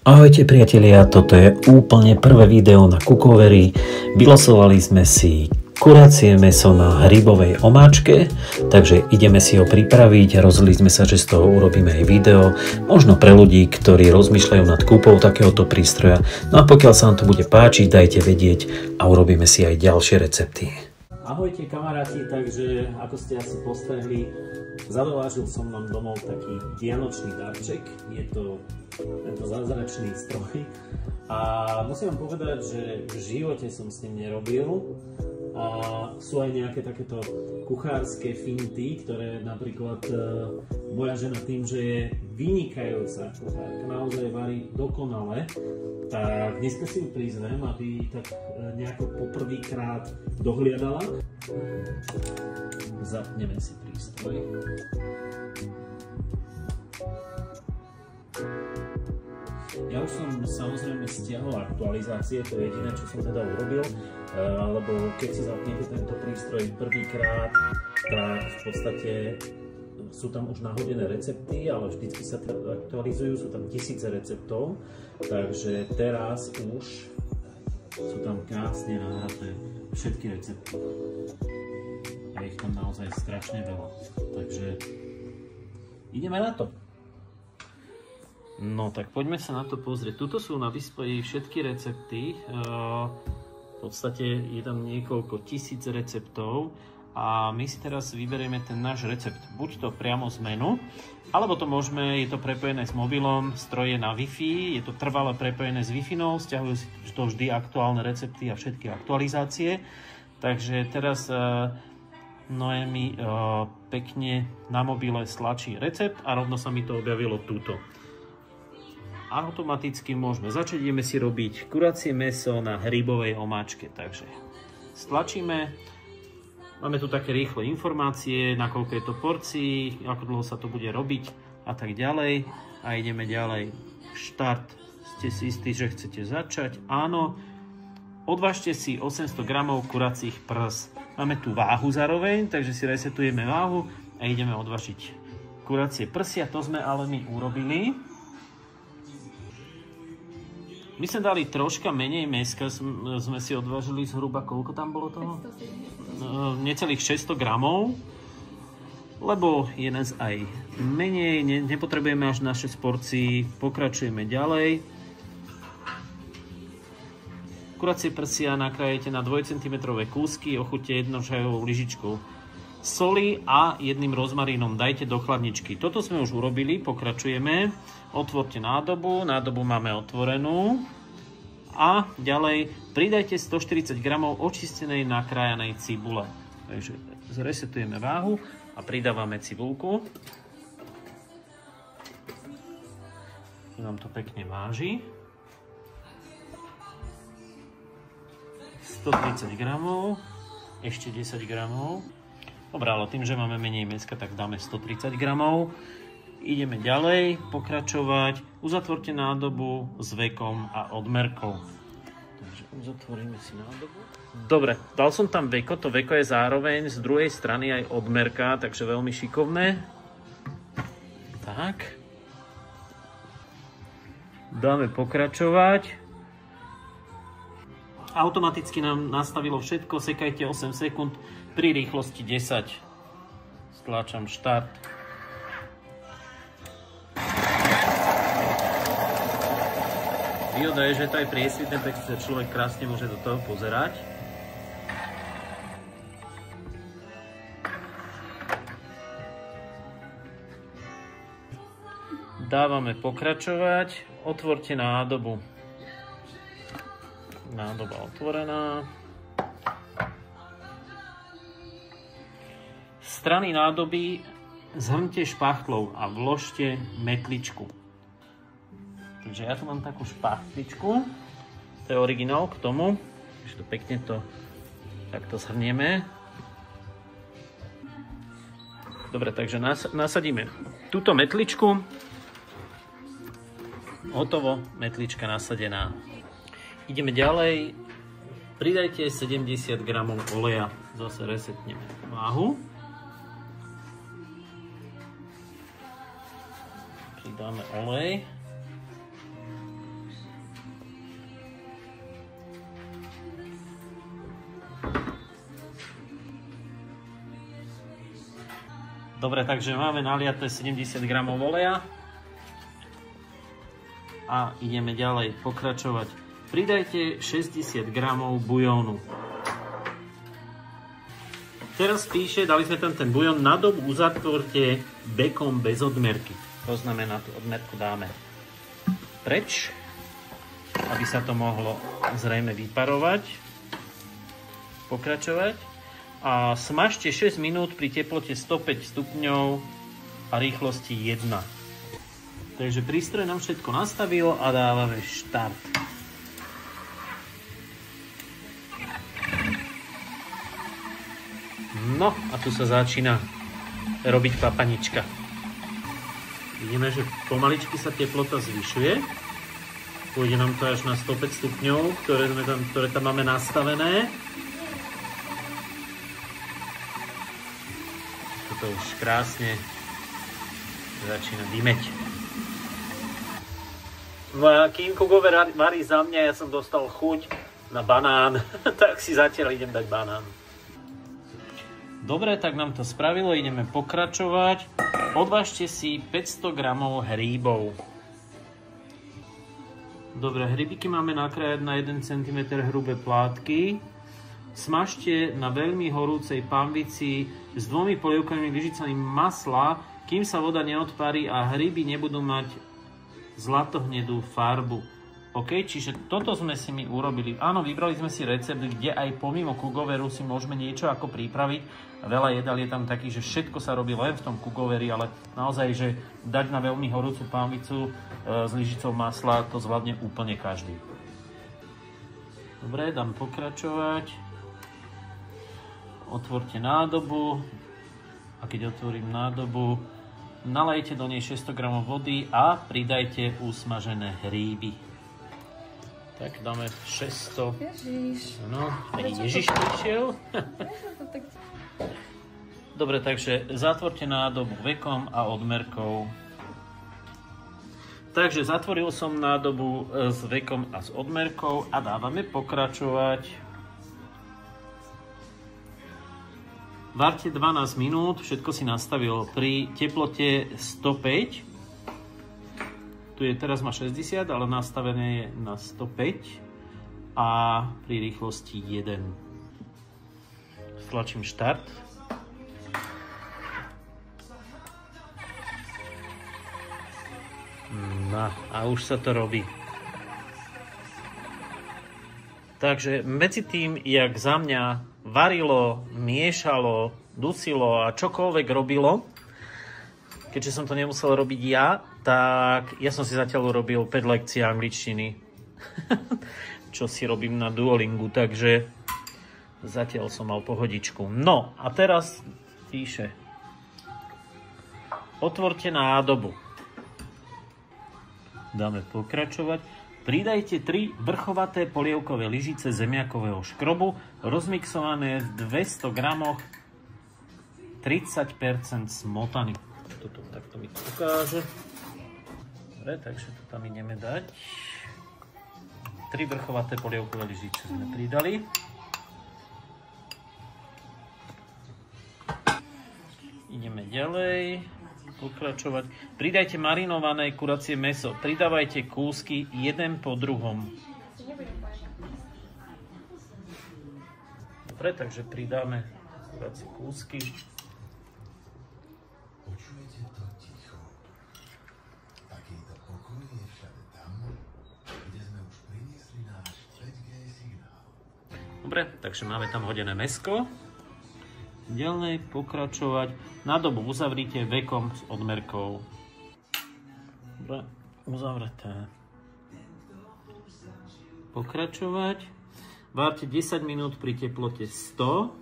Ahojte priatelia, toto je úplne prvé video na Cookovery. Vylosovali sme si kuracie mäso na hrybovej omáčke, takže ideme si ho pripraviť. Rozhodli sme sa, že z toho urobíme aj video, možno pre ľudí, ktorí rozmýšľajú nad kúpou takéhoto prístroja. No a pokiaľ sa vám to bude páčiť, dajte vedieť a urobíme si aj ďalšie recepty. Ahojte kamaráti, takže ako ste asi postrehli, zadovážil som vám domov taký vianočný darček. Je to tento zázračný stroj a musím vám povedať, že v živote som s ním nerobil a sú aj nejaké takéto kuchárske finty, ktoré napríklad moja žena tým, že je vynikajúca kuchárka, naozaj varí dokonale, tak dneska si ju prizvem, aby tak nejako poprvýkrát dohliadala. Zapneme si prístroj. Ja už som samozrejme stiahol aktualizácie, to je jediné, čo som teda urobil, lebo keď si zapnete tento prístroj prvýkrát, tak v podstate sú tam už nahodené recepty, ale vždycky sa aktualizujú, sú tam tisíce receptov, takže teraz už sú tam krásne nahraté všetky recepty. A ich tam naozaj strašne veľa, takže ideme na to. No tak poďme sa na to pozrieť. Tuto sú na displeji všetky recepty. V podstate je tam niekoľko tisíc receptov a my si teraz vyberieme ten náš recept. Buď to priamo z menu, alebo to môžeme, je to prepojené s mobilom, stroj je na Wi-Fi, je to trvale prepojené s Wi-Fi-nou, stiahujú si to vždy aktuálne recepty a všetky aktualizácie. Takže teraz Noemi pekne na mobile stlačí recept a rovno sa mi to objavilo tuto. Automaticky môžeme začať, ideme si robiť kuracie mäso na hrybovej omáčke, takže stlačíme, máme tu také rýchle informácie, nakoľko je to porcií, ako dlho sa to bude robiť a tak ďalej a ideme ďalej. Štart, ste si istí, že chcete začať? Áno, odvážte si 800 g kuracích prs, máme tu váhu zároveň, takže si resetujeme váhu a ideme odvážiť kuracie prsia, to sme ale my urobili. My sme dali troška menej mäska, sme si odvážili zhruba, koľko tam bolo toho? Necelých 600 gramov, lebo je nás aj menej, nepotrebujeme až na 6 porcií, pokračujeme ďalej. Kuracie prsia nakrájete na 2 cm kúsky, ochute 1 čajovou lyžičkou soli a 1 rozmarínom dajte do chladničky. Toto sme už urobili, pokračujeme. Otvorte nádobu, nádobu máme otvorenú. A ďalej pridajte 140 g očistenej nakrájanej cibule. Takže zresetujeme váhu a pridávame cibulku. Tu nám to pekne váži. 130 g, ešte 10 g. Dobre, ale tým, že máme menej mäska, tak dáme 130 g. Ideme ďalej, pokračovať. Uzatvorte nádobu s vekom a odmerkou. Takže uzatvoríme si nádobu. Dobre, dal som tam veko, to veko je zároveň z druhej strany aj odmerka, takže veľmi šikovné. Tak. Dáme pokračovať. Automaticky nám nastavilo všetko, sekajte 8 sekúnd pri rýchlosti 10. Stlačam štart. Výhoda je, že to je priesvitné, tak sa človek krásne môže do toho pozerať. Dávame pokračovať, otvorte nádobu. Nádoba otvorená. Strany nádoby zhrňte špachtlou a vložte metličku. Takže ja tu mám takú špachtličku, to je originál k tomu, takže to pekne to takto zhrnieme. Dobre, takže nasadíme túto metličku, hotovo, metlička nasadená. Ideme ďalej, pridajte 70 g oleja, zase resetneme váhu. Pridáme olej. Dobre, takže máme naliaté 70 gramov oleja. A ideme ďalej pokračovať. Pridajte 60 gramov bujónu. Teraz píše, dali sme tam ten bujón, na dobu uzatvorte vekom bez odmerky. To znamená, tú odmerku dáme preč, aby sa to mohlo zrejme vyparovať. Pokračovať. A smažte 6 minút pri teplote 105 stupňov a rýchlosti 1. Takže prístroj nám všetko nastavil a dávame štart. No a tu sa začína robiť papanička. Vidíme, že pomaličky sa teplota zvyšuje. Pôjde nám to až na 105 stupňov, ktoré tam máme nastavené. Toto už krásne začína dymeť. Kým Kukover varí za mňa, ja som dostal chuť na banán, tak si zatiaľ idem dať banán. Dobre, tak nám to spravilo, ideme pokračovať. Odvážte si 500 gramov hríbov. Dobre, hríbiky máme nakrájať na 1 cm hrubé plátky. Smažte na veľmi horúcej panvici s 2 polievkovými lyžicami masla, kým sa voda neodparí a hríby nebudú mať zlatohnedú farbu. OK, čiže toto sme si my urobili. Áno, vybrali sme si recept, kde aj pomimo Kukoveru si môžeme niečo ako pripraviť. Veľa jedál je tam taký, že všetko sa robí len v tom Kukoveri, ale naozaj, že dať na veľmi horúcu pánvicu s lyžicou masla, to zvládne úplne každý. Dobre, dám pokračovať. Otvorte nádobu. A keď otvorím nádobu, nalejte do nej 600 g vody a pridajte usmažené hríby. Tak dáme 600. Ježiš. No, aj Ježiš prišiel. Dobre, takže zatvorte nádobu vekom a odmerkou. Takže zatvoril som nádobu s vekom a s odmerkou a dávame pokračovať. Varte 12 minút, všetko si nastavil pri teplote 105. Tu je teraz má 60, ale nastavené je na 105 a pri rýchlosti 1. Stlačím štart. No a už sa to robí. Takže medzi tým, jak za mňa varilo, miešalo, dusilo a čokoľvek robilo, keďže som to nemusel robiť ja, tak ja som si zatiaľ urobil 5 lekcií angličtiny, čo si robím na Duolingu, takže zatiaľ som mal pohodičku. No a teraz píše, otvorte nádobu. Dáme pokračovať. Pridajte 3 vrchovaté polievkové lyžice zemiakového škrobu, rozmixované v 200 gramoch 30% smotany. Toto takto mi to ukáže. Dobre, takže to tam ideme dať. 3 vrchovaté polievkové lyžice sme pridali. Ideme ďalej. Pokračovať. Pridajte marinované kuracie mäso. Pridávajte kúsky jeden po druhom. Dobre, takže pridáme kuracie kúsky. Počujete to ticho? Takýto pokoj je všade tam, kde sme už priniesli náš 5G signál. Dobre, takže máme tam hodené mäsko. Ďalej pokračovať. Nádobu uzavrite vekom s odmerkou. Dobre, uzavreté. Pokračovať. Várte 10 minút pri teplote 100,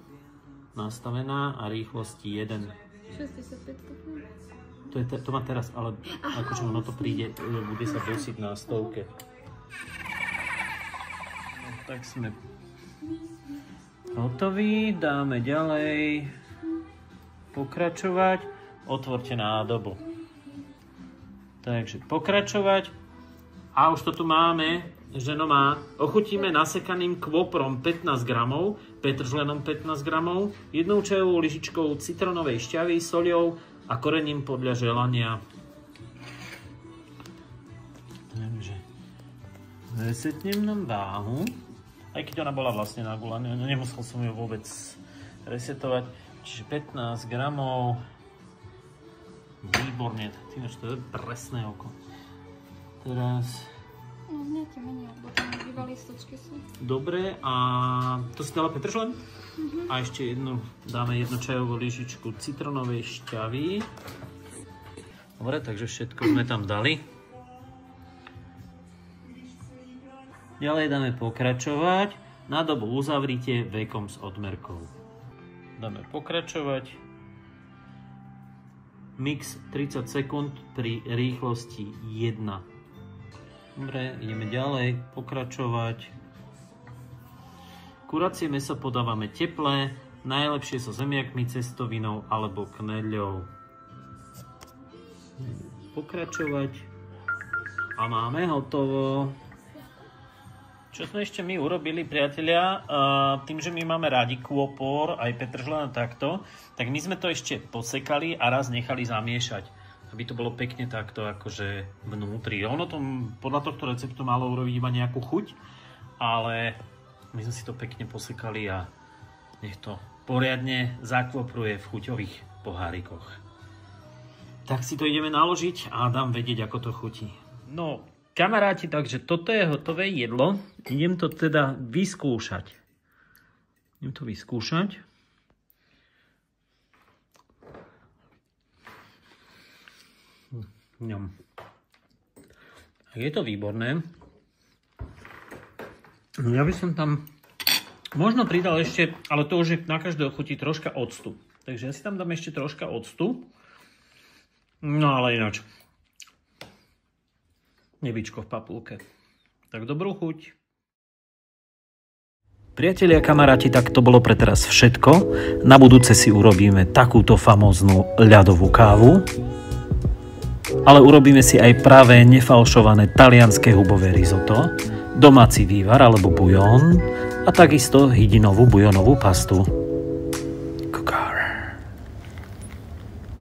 nastavená a rýchlosti 1. 65 stupňov. To má teraz, ale akože ono to príde, bude sa dosiť na 100. No, tak sme hotoví, dáme ďalej pokračovať, otvorte nádobu. Takže pokračovať a už to tu máme, ženo má, ochutíme nasekaným kvoprom 15 gramov, petržlenom 15 gramov, 1 čajovou lyžičkou citronovej šťavy, soľou a korením podľa želania. Takže resetnem nám váhu, aj keď ona bola vlastne nagulaná, nemusel som ju vôbec resetovať. Čiže 15 gramov. Výborne, tým, že to je presné oko. Teraz... No, nie ti menej, lebo tam býva listočky sú. Dobre, a to si dala petržlen? A ešte dáme jednu čajovú lyžičku citronovej šťavy. Dobre, takže všetko sme tam dali. Ďalej dáme pokračovať. Na dobu uzavrite vekom s odmerkou. Dáme pokračovať. Mix 30 sekúnd pri rýchlosti 1. Dobre, ideme ďalej, pokračovať. Kuracie mäso podávame teplé, najlepšie so zemiakmi, cestovinou alebo kneľou. Pokračovať. A máme hotovo. Čo sme ešte my urobili, priatelia, tým, že my máme rádi kôpor, aj petržlen a takto, tak my sme to ešte posekali a raz nechali zamiešať, aby to bolo pekne takto akože vnútri. Ono to podľa tohto receptu malo urobiť iba nejakú chuť, ale my sme si to pekne posekali a nech to poriadne zakvopruje v chuťových pohárikoch. Tak si to ideme naložiť a dám vedieť, ako to chutí. No, kamaráti, takže toto je hotové jedlo. Idem to teda vyskúšať. Je to výborné. Ja by som tam možno pridal ešte, ale to už je na každého chutí troška octu. Takže ja si tam dám ešte troška octu. No ale ináč. Nebičko v papulke. Tak dobrú chuť. Priatelia, kamaráti, tak to bolo pre teraz všetko. Na budúce si urobíme takúto famóznu ľadovú kávu. Ale urobíme si aj práve nefalšované talianské hubové risotto, domáci vývar alebo bujón a takisto hydinovú bujónovú pastu.